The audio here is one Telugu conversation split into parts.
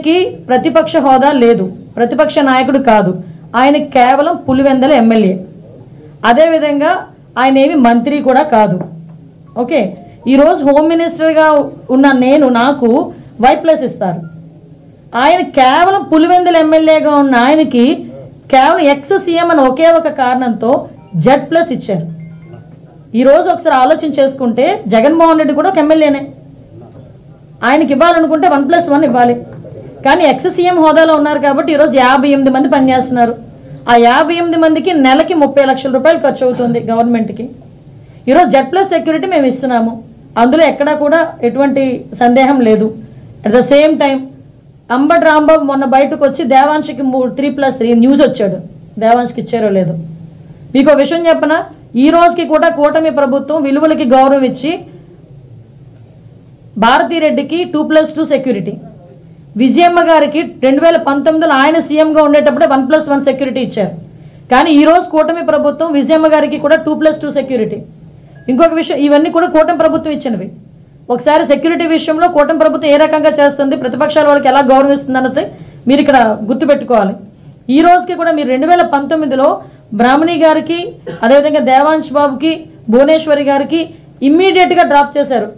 ఆయనకి ప్రతిపక్ష హోదా లేదు, ప్రతిపక్ష నాయకుడు కాదు, ఆయన కేవలం పులివెందల ఎమ్మెల్యే. అదేవిధంగా ఆయన ఏమి మంత్రి కూడా కాదు. ఓకే, ఈరోజు హోమ్ మినిస్టర్గా ఉన్న నాకు Y+ ఇస్తారు. ఆయన కేవలం పులివెందల ఎమ్మెల్యేగా ఉన్న ఆయనకి కేవలం ex-CM అని ఒకే ఒక కారణంతో Z+ ఇచ్చారు. ఈరోజు ఒకసారి ఆలోచన చేసుకుంటే జగన్మోహన్ రెడ్డి కూడా ఒక ఎమ్మెల్యేనే. ఆయనకి ఇవ్వాలనుకుంటే 1+1 ఇవ్వాలి. కానీ ex-CM హోదాలో ఉన్నారు కాబట్టి ఈరోజు 58 మంది పనిచేస్తున్నారు. ఆ 58 మందికి నెలకి 30 లక్షల రూపాయలు ఖర్చు అవుతుంది గవర్నమెంట్కి. ఈరోజు Z+ సెక్యూరిటీ మేము ఇస్తున్నాము, అందులో ఎక్కడా కూడా ఎటువంటి సందేహం లేదు. At the same time Ambati Rambabu మొన్న బయటకు వచ్చి దేవాంశకి 3+3 న్యూస్ వచ్చాడు. దేవాంశకి ఇచ్చారో లేదు. మీకు ఒక విషయం చెప్పనా, ఈ రోజుకి కూడా కూటమి ప్రభుత్వం విలువలకి గౌరవం ఇచ్చి భారతీరెడ్డికి 2+2 సెక్యూరిటీ, విజయమ్మ గారికి 2019లో ఆయన సీఎంగా ఉండేటప్పుడే 1+1 సెక్యూరిటీ ఇచ్చారు. కానీ ఈరోజు కూటమి ప్రభుత్వం విజయమ్మ గారికి కూడా 2+2 సెక్యూరిటీ. ఇంకొక విషయం, ఇవన్నీ కూడా కూటమి ప్రభుత్వం ఇచ్చినవి. ఒకసారి సెక్యూరిటీ విషయంలో కూటమి ప్రభుత్వం ఏ రకంగా చేస్తుంది, ప్రతిపక్షాల వాళ్ళకి ఎలా గౌరవిస్తుంది అన్నది మీరు ఇక్కడ గుర్తుపెట్టుకోవాలి. ఈ రోజుకి కూడా మీరు 2019లో బ్రాహ్మణి గారికి, అదేవిధంగా దేవాంశ్ బాబుకి, భువనేశ్వరి గారికి ఇమ్మీడియట్గా డ్రాప్ చేశారు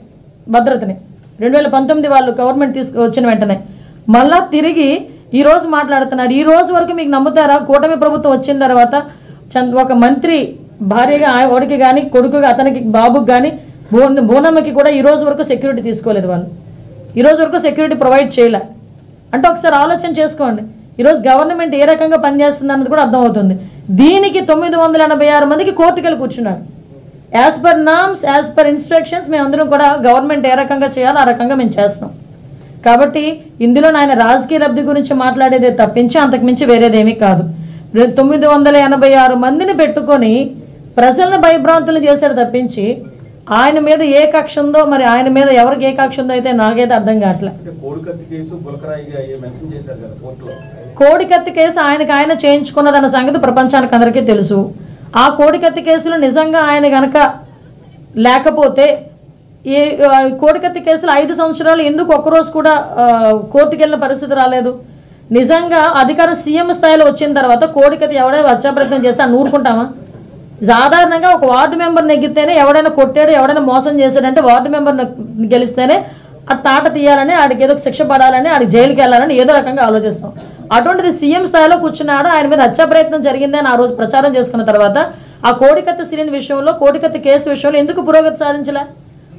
భద్రతని. 2019 వాళ్ళు గవర్నమెంట్ వచ్చిన వెంటనే మళ్ళా తిరిగి ఈరోజు మాట్లాడుతున్నారు. ఈ రోజు వరకు మీకు నమ్ముతారా, కూటమి ప్రభుత్వం వచ్చిన తర్వాత ఒక మంత్రి భార్యగా వాడికి కానీ, కొడుకుగా అతనికి బాబుకి కానీ, బోనమ్మకి కూడా ఈ రోజు వరకు సెక్యూరిటీ తీసుకోలేదు. వాళ్ళు ఈ రోజు వరకు సెక్యూరిటీ ప్రొవైడ్ చేయలే. అంటే ఒకసారి ఆలోచన చేసుకోండి, ఈరోజు గవర్నమెంట్ ఏ రకంగా పనిచేస్తుంది అన్నది కూడా అర్థమవుతుంది. దీనికి 986 మందికి కోర్టుకెళ్ళి కూర్చున్నారు. As per norms, as per instructions మేమందరం కూడా గవర్నమెంట్ ఏ రకంగా చేయాలో ఆ రకంగా మేము చేస్తాం. కాబట్టి ఇందులో ఆయన రాజకీయ లబ్ధి గురించి మాట్లాడేదే తప్పించి అంతకుమించి వేరేదేమీ కాదు. 986 మందిని పెట్టుకొని ప్రజలను భయభ్రాంతులు చేశాడు తప్పించి ఆయన మీద ఏ కక్ష ఉందో, మరి ఆయన మీద ఎవరికి ఏ కక్ష ఉందో అయితే నాకైతే అర్థం కావట్లేదు. కోడికత్తి కేసు ఆయన చేయించుకున్నదన్న సంగతి ప్రపంచానికి అందరికీ తెలుసు. ఆ కోడికత్తి కేసులో నిజంగా ఆయన కనుక లేకపోతే ఈ కోడికత్తి కేసులో 5 సంవత్సరాలు ఎందుకు ఒక్కరోజు కూడా కోర్టుకు వెళ్ళిన పరిస్థితి రాలేదు? నిజంగా అధికారం సీఎం స్థాయిలో వచ్చిన తర్వాత కోడికత్తి ఎవడైనా హత్యాప్రయత్నం చేస్తే ఊరుకుంటామా? సాధారణంగా ఒక వార్డు మెంబర్ నెగ్గితేనే, ఎవడైనా కొట్టాడు, ఎవడైనా మోసం చేశాడంటే వార్డు మెంబర్ గెలిస్తేనే ఆ తాట తీయాలని, ఆడికి ఏదో శిక్ష పడాలని, ఆడికి జైలుకి వెళ్ళాలని ఏదో రకంగా ఆలోచిస్తాం. అటువంటిది సీఎం స్థాయిలో కూర్చున్నాడు, ఆయన మీద హత్యా ప్రయత్నం జరిగిందని ఆ రోజు ప్రచారం చేసుకున్న తర్వాత ఆ కోడికత్తి సిలిండ్ విషయంలో, కోడికత్తి కేసు విషయంలో ఎందుకు పురోగతి సాధించలే?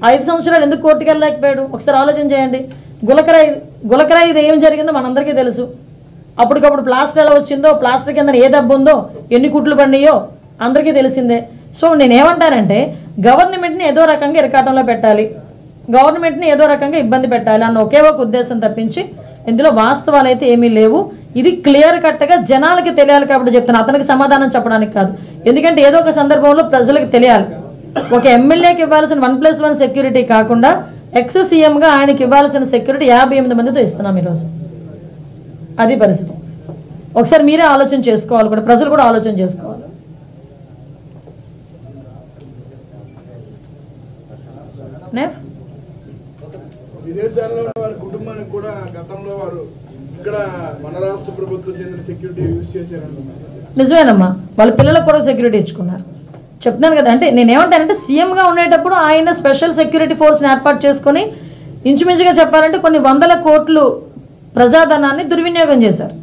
5 సంవత్సరాలు ఎందుకు కోర్టుకు వెళ్ళలేకపోయాడు? ఒకసారి ఆలోచన చేయండి. గులకరాయి ఇది ఏం జరిగిందో మనందరికీ తెలుసు. అప్పటికప్పుడు ప్లాస్టర్ ఎలా వచ్చిందో, ప్లాస్టర్ కింద ఏ దెబ్బ ఉందో, ఎన్ని కుట్లు పడినాయో అందరికీ తెలిసిందే. సో నేనేమంటానంటే గవర్నమెంట్ని ఏదో రకంగా ఇరకాటంలో పెట్టాలి, గవర్నమెంట్ని ఏదో రకంగా ఇబ్బంది పెట్టాలి అన్న ఒకే ఒక ఉద్దేశం తప్పించి ఇందులో వాస్తవాలు అయితే ఏమీ లేవు. ఇది క్లియర్ కట్గా జనాలకి తెలియాలి కాబట్టి చెప్తాను, అతనికి సమాధానం చెప్పడానికి కాదు. ఎందుకంటే ఏదో ఒక సందర్భంలో ప్రజలకు తెలియాలి. ఒక ఎమ్మెల్యేకి ఇవ్వాల్సిన 1+1 సెక్యూరిటీ కాకుండా ex-CMగా ఆయనకి ఇవ్వాల్సిన సెక్యూరిటీ 58 మందితో ఇస్తున్నాం ఈరోజు. అది పరిస్థితి. ఒకసారి మీరే ఆలోచన చేసుకోవాలి, కూడా ప్రజలు కూడా ఆలోచన చేసుకోవాలి. విదేశాల్లో వారి కుటుంబానికి కూడా గతంలో వారు ఇక్కడ మన రాష్ట్ర ప్రభుత్వం చెందిన సెక్యూరిటీ యూజ్ చేశారు. నిజమేనమ్మా, వాళ్ళ పిల్లలకు కూడా సెక్యూరిటీ ఇచ్చుకున్నారు. చెప్తున్నాను కదా. అంటే నేనేమంటానంటే సీఎంగా ఉండేటప్పుడు ఆయన స్పెషల్ సెక్యూరిటీ ఫోర్స్ని ఏర్పాటు చేసుకొని ఇంచుమించుగా చెప్పాలంటే కొన్ని 100 కోట్లు ప్రజాధనాన్ని దుర్వినియోగం చేశారు.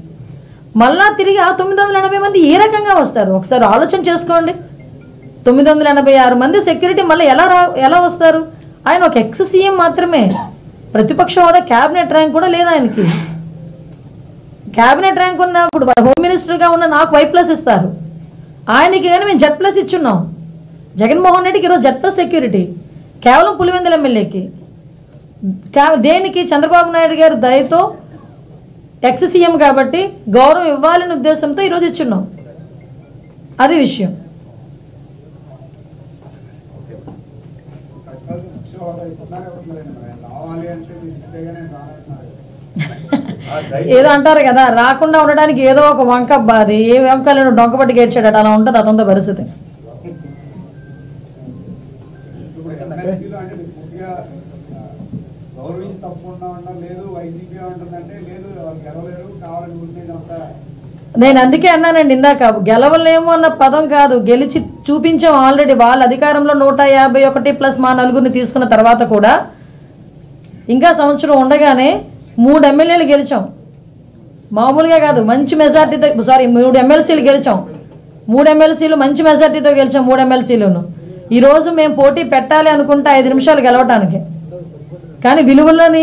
మళ్ళా తిరిగి ఆ 980 మంది ఏ రకంగా వస్తారు? ఒకసారి ఆలోచన చేసుకోండి. 986 మంది సెక్యూరిటీ మళ్ళీ ఎలా వస్తారు? ఆయన ఒక ex-CM మాత్రమే, ప్రతిపక్ష హోదా క్యాబినెట్ ర్యాంక్ కూడా లేదు ఆయనకి. క్యాబినెట్ ర్యాంక్ ఉన్నప్పుడు హోమ్ మినిస్టర్గా ఉన్న నాకు Y+ ఇస్తారు, ఆయనకి కానీ మేము Z+ ఇచ్చున్నాం. జగన్మోహన్ రెడ్డికి ఈరోజు Z+ సెక్యూరిటీ కేవలం పులివెందుల ఎమ్మెల్యేకి. దేనికి? చంద్రబాబు నాయుడు గారు దయతో ex-CM కాబట్టి గౌరవం ఇవ్వాలనే ఉద్దేశంతో ఈరోజు ఇచ్చున్నాం. అది విషయం. ఏదో అంటారు కదా, రాకుండా ఉండడానికి ఏదో ఒక వంక బాది, ఏ వంకలను డొంకబట్టి గేర్చాడట, అలా ఉంటుంది అతనితో పరిస్థితి. తప్పు ఉన్నామన్నా లేదు, వైసీపీ ఉంటుందంటే లేదు గెలవలేరు కావాలని ఉంటుందంతా. నేను అందుకే అన్నానండి ఇందాక, గెలవలేము అన్న పదం కాదు, గెలిచి చూపించాం ఆల్రెడీ. వాళ్ళ అధికారంలో 151 ప్లస్ మా నలుగురిని తీసుకున్న తర్వాత కూడా ఇంకా సంవత్సరం ఉండగానే 3 ఎమ్మెల్యేలు గెలిచాం. మామూలుగా కాదు, మంచి మెజార్టీతో, 3 ఎమ్మెల్సీలు గెలిచాం. 3 ఎమ్మెల్సీలు మంచి మెజార్టీతో గెలిచాం. 3 ఎమ్మెల్సీలను ఈరోజు మేము పోటీ పెట్టాలి అనుకుంటే 5 నిమిషాలు గెలవటానికి, కానీ విలువలని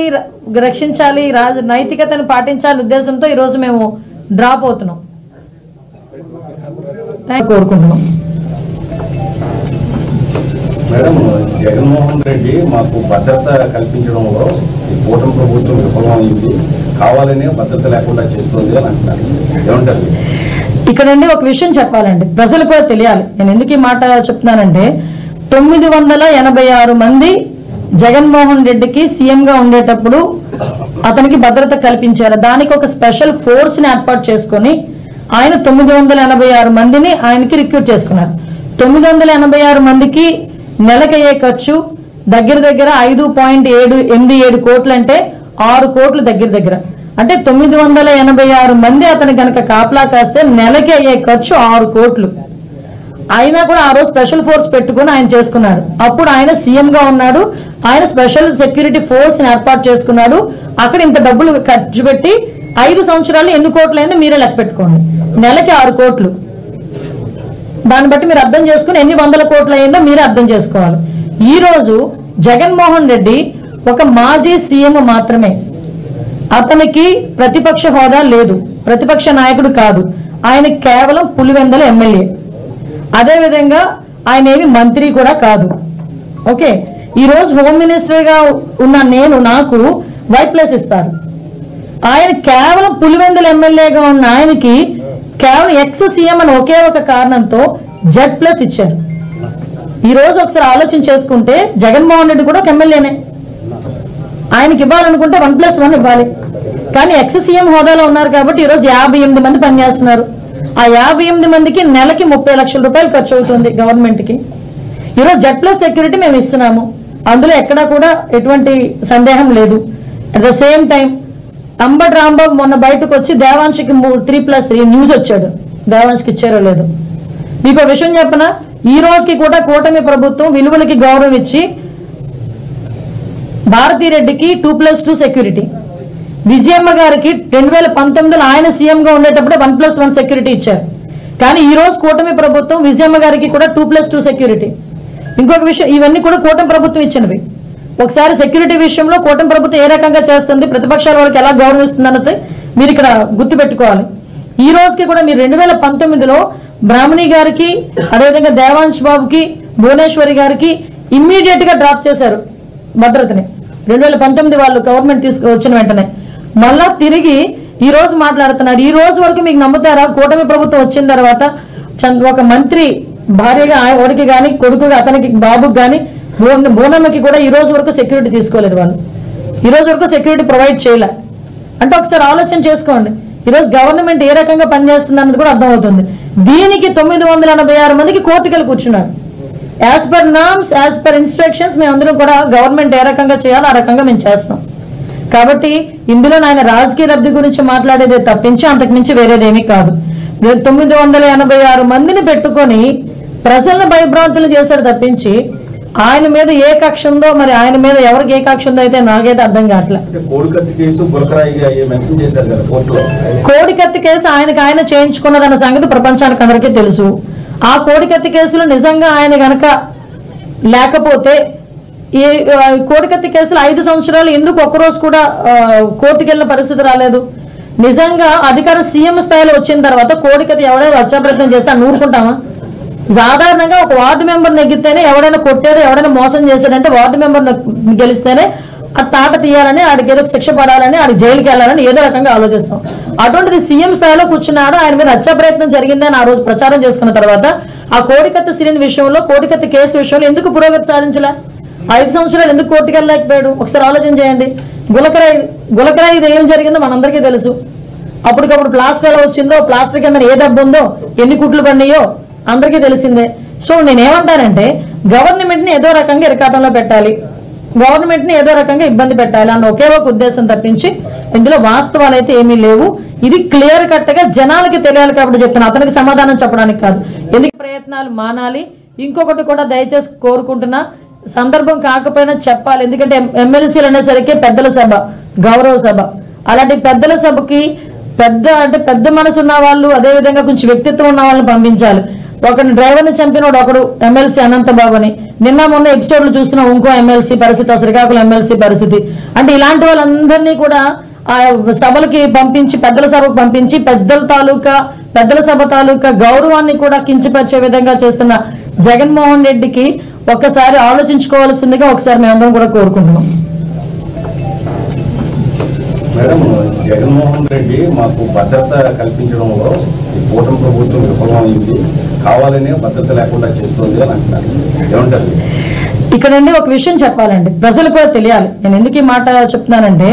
రక్షించాలి, నైతికతను పాటించాలి ఉద్దేశంతో ఈరోజు మేము డ్రాప్ అవుతున్నాం. కోరుకుంటున్నాం. మేడం, జగన్మోహన్ రెడ్డి మాకు భద్రత కల్పించడంలో ఈ కూటమి ప్రభుత్వం విఫలమైంది, కావాలనే భద్రత లేకుండా చేస్తుంది అని అంటున్నారు. ఏమంటారు? ఇక్కడండి ఒక విషయం చెప్పాలండి, ప్రజలు కూడా తెలియాలి. నేను ఎందుకు ఈ మాట చెప్తున్నానంటే, 986 మంది జగన్మోహన్ రెడ్డికి సీఎంగా ఉండేటప్పుడు అతనికి భద్రత కల్పించారు. దానికి ఒక స్పెషల్ ఫోర్స్ని ఏర్పాటు చేసుకొని ఆయన 986 మందిని ఆయనకి రిక్రూట్ చేసుకున్నారు. 986 మందికి నెలకయ్యే ఖర్చు దగ్గర దగ్గర 5.87 కోట్లు, అంటే 6 కోట్లు దగ్గర. అంటే 986 మంది అతను కనుక కాపలా కాస్తే నెలకి అయ్యే ఖర్చు 6 కోట్లు. అయినా కూడా ఆ రోజు స్పెషల్ ఫోర్స్ పెట్టుకుని ఆయన చేసుకున్నాడు. అప్పుడు ఆయన సీఎం గా ఉన్నాడు, ఆయన స్పెషల్ సెక్యూరిటీ ఫోర్స్ ఏర్పాటు చేసుకున్నాడు. అక్కడ ఇంత డబ్బులు ఖర్చు పెట్టి 5 సంవత్సరాలు ఎన్ని కోట్లు అయిందో మీరే లెక్క పెట్టుకోండి. నెలకి 6 కోట్లు. దాన్ని బట్టి మీరు అర్థం చేసుకుని ఎన్ని వందల కోట్లు అయిందో మీరే అర్థం చేసుకోవాలి. ఈ రోజు జగన్మోహన్ రెడ్డి ఒక మాజీ సీఎం మాత్రమే, అతనికి ప్రతిపక్ష హోదా లేదు, ప్రతిపక్ష నాయకుడు కాదు. ఆయన కేవలం పులివెందుల ఎమ్మెల్యే. అదేవిధంగా ఆయన ఏమి మంత్రి కూడా కాదు. ఓకే, ఈ రోజు హోమ్ మినిస్టర్ గా ఉన్న నాకు వైప్లస్ ఇస్తారు. ఆయన కేవలం పులివెందుల ఎమ్మెల్యేగా ఉన్న ఆయనకి కేవలం ఎక్స్ సీఎం అని ఒకే ఒక కారణంతో Z+ ఇచ్చారు. ఈ రోజు ఒకసారి ఆలోచన చేసుకుంటే జగన్మోహన్ రెడ్డి కూడా ఒక ఎమ్మెల్యేనే, ఆయనకి ఇవ్వాలనుకుంటే 1+1 ఇవ్వాలి. కానీ ఎక్స్ సీఎం హోదాలో ఉన్నారు కాబట్టి ఈరోజు 58 మంది పనిచేస్తున్నారు. ఆ 58 మందికి నెలకి 30 లక్షల రూపాయలు ఖర్చు అవుతుంది గవర్నమెంట్ కి. ఈరోజు Z+ సెక్యూరిటీ మేము ఇస్తున్నాము, అందులో ఎక్కడా కూడా ఎటువంటి సందేహం లేదు. At the same time Ambati Rambabu మొన్న బయటకు వచ్చి దేవాంశకి 3+3 న్యూస్ వచ్చాడు, దేవాంశకి ఇచ్చారో లేదు. మీకు ఒక విషయం చెప్పనా, ఈ రోజుకి కూడా కూటమి ప్రభుత్వం విలువలకి గౌరవం ఇచ్చి భారతీరెడ్డికి 2+2 సెక్యూరిటీ, విజయమ్మ గారికి 2019లో ఆయన సీఎంగా ఉండేటప్పుడే 1+1 సెక్యూరిటీ ఇచ్చారు. కానీ ఈ రోజు కూటమి ప్రభుత్వం విజయమ్మ గారికి కూడా 2+2 సెక్యూరిటీ. ఇంకొక విషయం, ఇవన్నీ కూడా కూటమి ప్రభుత్వం ఇచ్చినవి. ఒకసారి సెక్యూరిటీ విషయంలో కూటమి ప్రభుత్వం ఏ రకంగా చేస్తుంది, ప్రతిపక్షాల వాళ్ళకి ఎలా గౌరవిస్తుంది అన్నది మీరు ఇక్కడ గుర్తుపెట్టుకోవాలి. ఈ రోజుకి కూడా మీరు 2019లో బ్రాహ్మణి గారికి, అదేవిధంగా దేవాంశ్ బాబుకి, భువనేశ్వరి గారికి ఇమ్మీడియట్ గా డ్రాప్ చేశారు భద్రతని. 2019 వాళ్ళు గవర్నమెంట్ తీసుకువచ్చిన వెంటనే మళ్ళా తిరిగి ఈ రోజు మాట్లాడుతున్నారు. ఈ రోజు వరకు మీకు నమ్ముతారా, కూటమి ప్రభుత్వం వచ్చిన తర్వాత ఒక మంత్రి భార్యగా వాడికి కానీ, కొడుకుగా అతనికి బాబుకి కానీ, బోనమ్మకి కూడా ఈ రోజు వరకు సెక్యూరిటీ తీసుకోలేదు. వాళ్ళు ఈ రోజు వరకు సెక్యూరిటీ ప్రొవైడ్ చేయలే. అంటే ఒకసారి ఆలోచన చేసుకోండి, ఈరోజు గవర్నమెంట్ ఏ రకంగా పనిచేస్తుంది అన్నది కూడా అర్థమవుతుంది. దీనికి 986 మందికి కోర్టుకెళ్ళి కూర్చున్నారు. As per norms, as per instructions మేమందరం కూడా గవర్నమెంట్ ఏ రకంగా చేయాలో ఆ రకంగా మేము చేస్తాం. కాబట్టి ఇందులో ఆయన రాజకీయ లబ్ధి గురించి మాట్లాడేదే తప్పించి అంతకు మించి వేరేదేమీ కాదు. 986 మందిని పెట్టుకొని ప్రజలను భయభ్రాంతులు చేశాడు తప్పించి ఆయన మీద ఏ కక్ష ఉందో, మరి ఆయన మీద ఎవరికి ఏ కక్ష ఉందో అయితే నాకైతే అర్థం కావట్లేదు. కోడికత్తి కేసు ఆయన చేయించుకున్నదన్న సంగతి ప్రపంచానికి అందరికీ తెలుసు. ఆ కోడికత్తి కేసులో నిజంగా ఆయన గనక లేకపోతే ఈ కోడికత్తి కేసులో 5 సంవత్సరాలు ఎందుకు ఒక్కరోజు కూడా కోర్టుకు వెళ్ళిన పరిస్థితి రాలేదు? నిజంగా అధికారం సీఎం స్థాయిలో వచ్చిన తర్వాత కోడికత్తి ఎవరైనా హత్యాప్రయత్నం చేస్తే నూరుకుంటామా? సాధారణంగా ఒక వార్డు మెంబర్ నెగ్గితేనే, ఎవడైనా కొట్టేదో ఎవడైనా మోసం చేశాడంటే వార్డు మెంబర్ గెలిస్తేనే ఆ తాట తీయాలని, ఆడికి ఏదో శిక్ష పడాలని, ఆడికి జైలుకి వెళ్ళాలని ఏదో రకంగా ఆలోచిస్తాం. అటువంటిది సీఎం స్థాయిలో కూర్చున్నాడు, ఆయన మీద హత్యా ప్రయత్నం జరిగిందని ఆ రోజు ప్రచారం చేసుకున్న తర్వాత ఆ కోడికత్తి సిలిండర్ విషయంలో, కోడికత్తి కేసు విషయంలో ఎందుకు పురోగతి సాధించలే? 5 సంవత్సరాలు ఎందుకు కోర్టుకు వెళ్ళలేకపోయాడు? ఒకసారి ఆలోచన చేయండి. గులకరాయి ఇది ఏం జరిగిందో మనందరికీ తెలుసు. అప్పటికప్పుడు ప్లాస్టర్ ఎలా వచ్చిందో, ప్లాస్టర్ కింద ఏ దెబ్బ ఉందో, ఎన్ని కుట్లు పడినాయో అందరికీ తెలిసిందే. సో నేనేమంటానంటే గవర్నమెంట్ ని ఏదో రకంగా ఇరకాటంలో పెట్టాలి. గవర్నమెంట్ ని ఏదో రకంగా ఇబ్బంది పెట్టాలి అన్న ఒకే ఒక ఉద్దేశం తప్పించి ఇందులో వాస్తవాలు అయితే ఏమీ లేవు. ఇది క్లియర్ కట్ గా జనాలకి తెలియాలి కాబట్టి చెప్తున్నా, అతనికి సమాధానం చెప్పడానికి కాదు. ఎందుకు ప్రయత్నాలు మానాలి. ఇంకొకటి కూడా దయచేసి కోరుకుంటున్నా, సందర్భం కాకపోయినా చెప్పాలి. ఎందుకంటే ఎమ్మెల్సీలు అనేసరికి పెద్దల సభ, గౌరవ సభ. అలాంటి పెద్దల సభకి పెద్ద మనసు ఉన్న వాళ్ళు, అదే విధంగా కొంచెం వ్యక్తిత్వం ఉన్న వాళ్ళని పంపించాలి. ఒకరిని డ్రైవర్ని చంపినోడు ఒకడు ఎమ్మెల్సీ అనంతబాబు అని నిన్న మొన్న ఎపిసోడ్లు చూస్తున్నాం. ఇంకో ఎమ్మెల్సీ పరిస్థితి, శ్రీకాకుళం ఎమ్మెల్సీ పరిస్థితి. అంటే ఇలాంటి వాళ్ళందరినీ కూడా ఆ సభలకి పంపించి, పెద్దల సభకు పంపించి పెద్దల సభ తాలూకా గౌరవాన్ని కూడా కించపరిచే విధంగా చేస్తున్న జగన్మోహన్ రెడ్డికి ఒక్కసారి ఆలోచించుకోవాల్సిందిగా ఒకసారి మేమందరం కూడా కోరుకుంటున్నాం. మేడం, జగన్మోహన్ రెడ్డి మాకు భద్రత కల్పించడంలో ఈ కూటమి ప్రభుత్వం విఫలమైంది, కావాలనే భద్రత లేకుండా చేస్తుంది అని అంటున్నారు. ఏమంటారు? ఇక్కడండి ఒక విషయం చెప్పాలండి, ప్రజలు కూడా తెలియాలి. నేను ఎందుకు ఈ మాట చెప్తున్నానంటే,